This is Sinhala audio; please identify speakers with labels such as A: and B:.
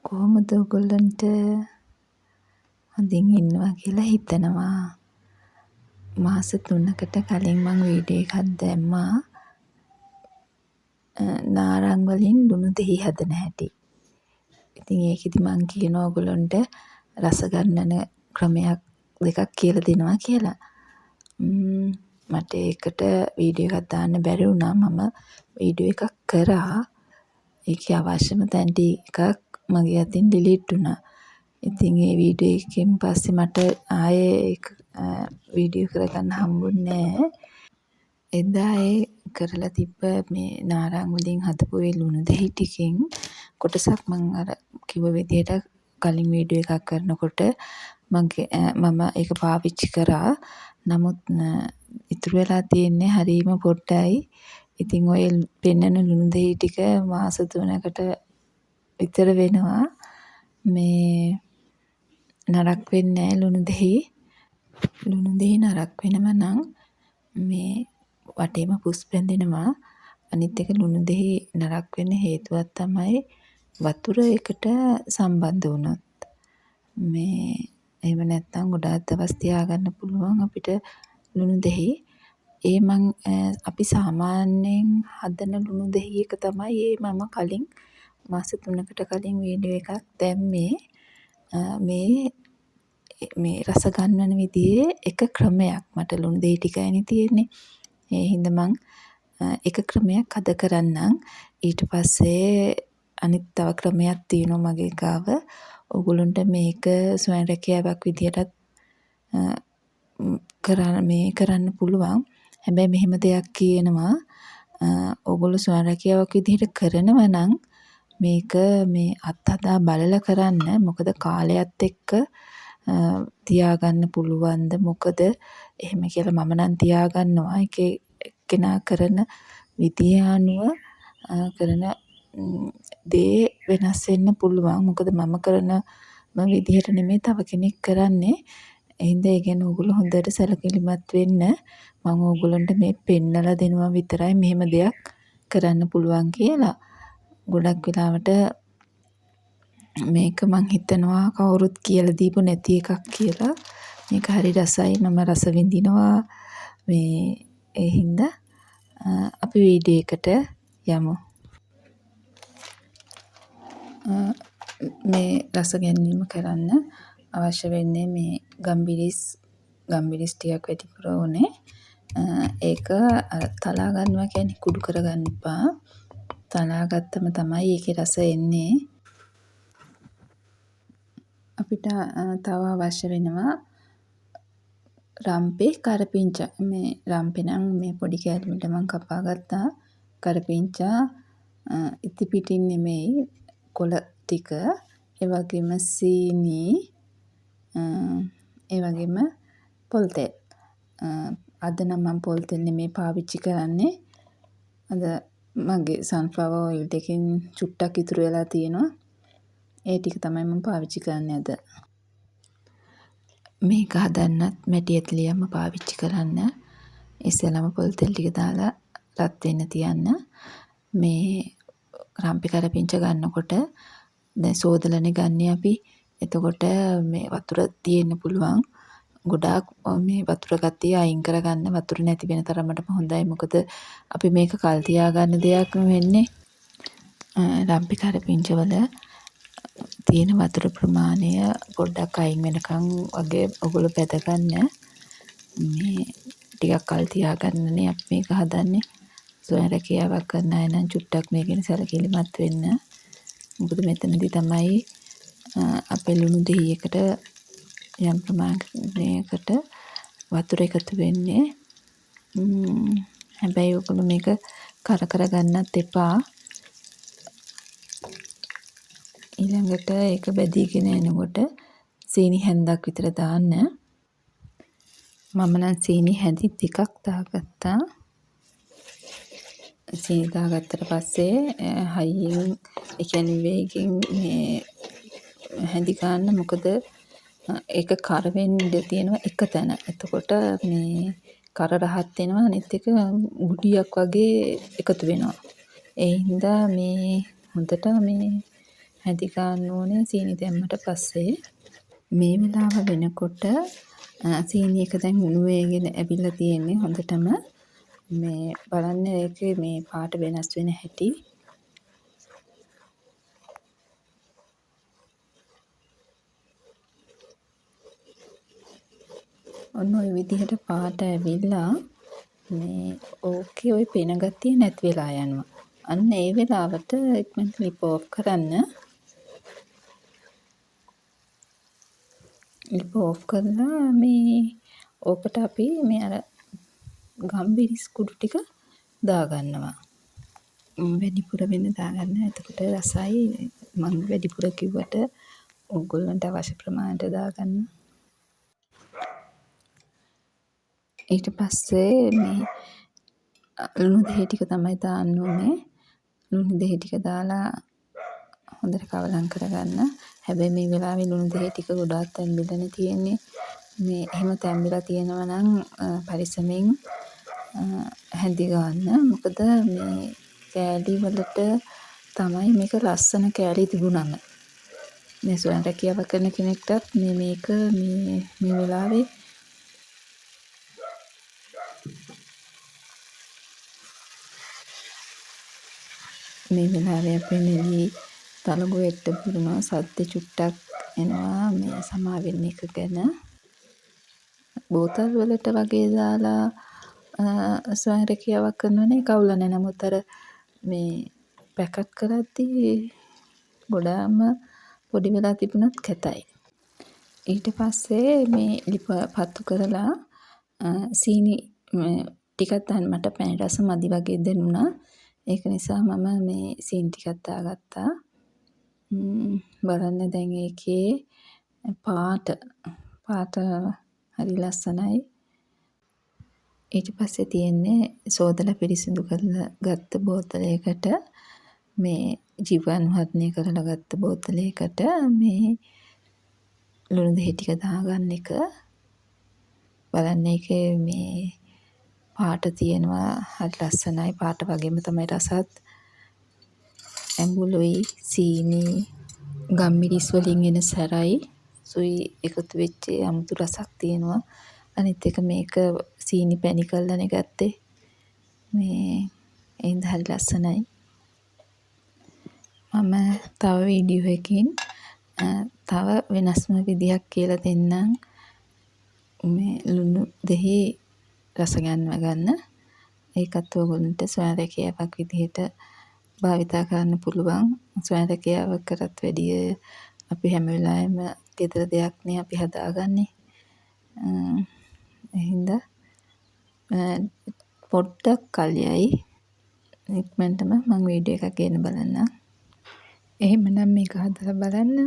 A: කොහොමද ඔයගොල්ලන්ට හොඳින් ඉන්නවා කියලා හිතනවා. මාස 3කට කලින් මම වීඩියෝ එකක් දැම්මා නාරං වලින් ලුණු දෙහි හදන හැටි. ඉතින් ඒකෙදි මම කියනවා ඔයගොල්ලන්ට රස ගන්නන ක්‍රමයක් දෙකක් කියලා දෙනවා කියලා. මට ඒකට වීඩියෝ එකක් දාන්න බැරි වුණා. මම වීඩියෝ එකක් කරා. ඒකේ අවශ්‍යම තැන් ටිකක් මගේ අතින් ඩිලීට් වුණා. ඉතින් ඒ වීඩියෝ එකෙන් පස්සේ මට ආයේ වීඩියෝ කරගන්න හම්බුන්නේ නැහැ. එදා ඒ කරලා තිබ්බ මේ නාරං වලින් හදපු ඒ ලුණු දෙහි ටිකෙන් කොටසක් මම අර කිව්ව විදිහට කලින් වීඩියෝ එකක් කරනකොට මම ඒක පාවිච්චි කරා. නමුත් ඉතුරු වෙලා තියෙන්නේ හරීම පොඩ්ඩයි. ඉතින් ඔය පෙන්නන ලුණු දෙහි ටික මාස 3කට විතර වෙනවා. මේ නරක් වෙන්නේ නැහැ ලුණු දෙහි. ලුණු දෙහි නරක් වෙනව නම් මේ වටේම පුස් බැඳෙනවා. අනිත් එක ලුණු දෙහි නරක් වෙන්න හේතුවක් තමයි වතුර එකට සම්බන්ධ වුණොත්. මේ එහෙම නැත්නම් ගොඩාක් දවස් තියාගන්න පුළුවන් අපිට ලුණු දෙහි. අපි සාමාන්‍යයෙන් හදන ලුණු දෙහි එක තමයි මම කලින් මාස 3කට කලින් වීඩියෝ එකක් දැම්මේ. මේ රස ගන්නවන විදිහේ එක ක්‍රමයක් මට ලුණු දෙහි ටිකයිනේ තියෙන්නේ. ඒ හින්දා මං එක ක්‍රමයක් හද කරන්නම්. ඊට පස්සේ අනිත් තව ක්‍රමයක් තියෙනවා මගේ ගාව. ඔයගොල්ලන්ට මේක ස්වයං රැකියාවක් විදිහටත් කරන්න පුළුවන්. හැබැයි මෙහෙම දෙයක් කියනවා. ඔයගොල්ලෝ ස්වයං රැකියාවක් විදිහට කරනවා නම් මේක මේ අත්හදා බලලා කරන්න. මොකද කාලයත් එක්ක තියාගන්න පුළුවන්ද මොකද එහෙම කියලා මම නම් තියාගන්නවා. එක එක්කෙනා කරන විදිය අනුව කරන දේ වෙනස් වෙන්න පුළුවන්. මොකද මම කරන විදිහට නෙමෙයි තව කෙනෙක් කරන්නේ. එහෙනම් ඒ ගැන ඔයගොල්ලෝ හොඳට සැලකිලිමත් වෙන්න. මම ඔයගොල්ලන්ට මේ පෙන්නලා දෙනවා විතරයි මෙහෙම දෙයක් කරන්න පුළුවන් කියලා. ගොඩක් වෙලාවට මේක මං හිතනවා කවුරුත් කියලා දීපු නැති එකක් කියලා. මේක හරි රසයි. මම රස විඳිනවා. ඒ හින්දා අපි වීඩියෝ එකට යමු. මේ රස ගැනීම කරන්න අවශ්‍ය වෙන්නේ මේ ගම්බිරිස් ටිකක් වැඩිපුර ඕනේ. ඒක තලා ගන්නවා කියන්නේ කුඩු කරගන්න එපා. තලා ගත්තම තමයි ඒකේ රස එන්නේ. අපිට තව අවශ්‍ය වෙනවා රම්පේ කරපිංචා. මේ රම්පේ නම් මේ පොඩි කෑලි වලට මම කපා ගත්තා. කරපිංචා ඉති පිටින් නෙමෙයි කොළ ටික. ඒ වගේම සීනි ඒ වගේම පොල් තෙල්. අද නම් මම පොල් තෙල් නෙමෙයි පාවිච්චි කරන්නේ. අද මගේ සන්ෆ්ලවර් ඔයිල් එකෙන් චුට්ටක් ඉතුරු වෙලා තියෙනවා. ඒ ටික තමයි මම පාවිච්චි කරන්නේ අද. මේක හදන්නත් මැටි ඇතිලියම පාවිච්චි කරන්න. ඉස්සෙල්ලාම පොල් තෙල් ටික දාලා රත් වෙන්න තියන්න. මේ රම්පේ කරපිංච ගන්නකොට දැන් සෝදලනේ ගන්නේ අපි. එතකොට මේ වතුර තියෙන්න පුළුවන්. ගොඩාක් මේ වතුර ගතිය අයින් කරගන්න. වතුර නැති වෙන තරමටම හොඳයි. මොකද අපි මේක කල් තියාගන්න දෙයක් වෙන්නේ. රම්පේ කරපිංච වල තියෙන වතුර ප්‍රමාණය පොඩ්ඩක් අයින් වෙනකන් වගේ ඔයගොල්ලෝ පැද ගන්න. මේ ටිකක් කල් තියාගන්නනේ අපි මේක හදන්නේ. ස්වයං රැකියාවක් කරන අය නම් චුට්ටක් මේකෙන් සැලකිලිමත් වෙන්න. මොකද මෙතනදී තමයි අපේ ලුණු දෙහි එකට යම් ප්‍රමාණයකට වතුර එකතු වෙන්නේ. හැබැයි ඔයගොල්ලෝ මේක කර ගන්නත් එපා. ඊළඟට ඒක බැදීගෙන එනකොට සීනි හැන්දක් විතර දාන්න. මම නම් සීනි හැඳි ටිකක් දාගත්තා. සීනි දාගත්තට පස්සේ හයියෙන් ඒ කියන්නේ වේගෙන් මේ හැඳි ගන්න. මොකද ඒක කර වෙන්න ඉඩ තියෙනවා එක තැන. එතකොට මේ කර රහත් වෙනවා. අනිත් එක ගුටියක් වගේ එකතු වෙනවා. ඒ හින්දා මේ හොඳට මේ හැදි ගන්න ඕනේ සීනි දැම්මට පස්සේ. මේ වෙලාව වෙනකොට සීනි එක දැන් උණු වේගෙන ඇවිල්ලා තියෙන්නේ හොඳටම. මේ බලන්න ඒකේ මේ පාට වෙනස් වෙන හැටි. ඔන්න ඔය විදිහට පාට ඇවිල්ලා මේ ඕකේ ඔය පෙන ගතිය නැති වෙලා යනවා. අන්න ඒ වෙලාවට ඉක්මනට ලිප ඕෆ් කරන්න. ලිප ඕෆ් කරලා මේ ඕකට අපි මේ අර ගම්බිරිස් කුඩු ටික දාගන්නවා. වැඩිපුර වෙන්න දාගන්න. එතකොට රසයි. මම වැඩිපුර කිව්වට ඕගොල්ලන්ට අවශ්‍ය ප්‍රමාණයට දාගන්න. ඊට පස්සේ මේ ලුණු දෙහි ටික තමයි දාන්න ඕනේ. ලුණු දෙහි ටික දාලා හොඳට කවලම් කරගන්න. හැබැයි මේ වෙලාවේ ලුණු දෙහි ටික ගොඩාක් තැම්බිලානේ තියෙන්නේ. මේ එහෙම තැම්බිලා තියෙනවා නම් පරිස්සමෙන් හැඳි ගන්න. මොකද මේ කෑලි වලට තමයි මේක ලස්සන කෑලි තිබුණම. මේ සොයන් රැකියාව කරන කෙනෙක්ටත් මේක මේ වෙලාවේ අපේ නෙවි තලගු එක්ට පුරනවා සද්ද චුට්ටක් එනවා මේ සමාවෙන්න එක ගැන. බෝතල් වලට වගේ දාලා ස්වයං රැකියාවක් කරනවනේ කවුල නැහැ. නමුත් අර මේ පැකට් කරද්දී ගොඩාම පොඩි වෙලා තිබුණොත් කැතයි. ඊට පස්සේ මේ ලිප පත්තු කරලා සීනි ටිකක් දාන්න. මට පැණි රස මදි වගේ දැනුණා. ඒක නිසා මම මේ සීනි ටිකක් දාගත්තා. බලන්න දැන් ඒකේ පාට හරි ලස්සනයි. ඊට පස්සේ තියෙන්නේ සෝදලා පිරිසිදු කරලා ගත්ත බෝතලයකට මේ ජීවාණුවර්ධනය කරලා ගත්ත බෝතලයකට මේ ලුණු දෙහි ටික දාගන්න එක. බලන්න ඒකේ මේ පාට තියෙනවා හරි ලස්සනයි. පාට වගේම තමයි රසත්. ඇඹුලුයි සීනි ගම්මිරිස් වලින් එන සැරයි සුයි එකතු වෙච්ච අමුතු රසක් තියෙනවා. අනිත් එක මේක සීනි පැණි කරලානේ ගත්තේ. මේ එහෙනම් හරි ලස්සනයි. මම තව වීඩියෝ එකකින් තව වෙනස්ම විදිහක් කියලා දෙන්නම්. මේ ලුණු දෙහි රස ගන්න. ඒකත් ඔයගොල්ලන්ට ස්වයං රැකියාවක් විදිහට භාවිතා කරන්න පුළුවන්. ස්වයං රැකියාවක් කරත් වැඩිය අපි හැම වෙලාවෙම ගෙදර දෙයක් නේ අපි හදාගන්නේ. එහෙනම් පොඩ්ඩක් කල්යයි. ඉක්මනටම මම වීඩියෝ එකක් ගේන්න බලන්නම්. එහෙමනම් මේක හදලා බලන්න.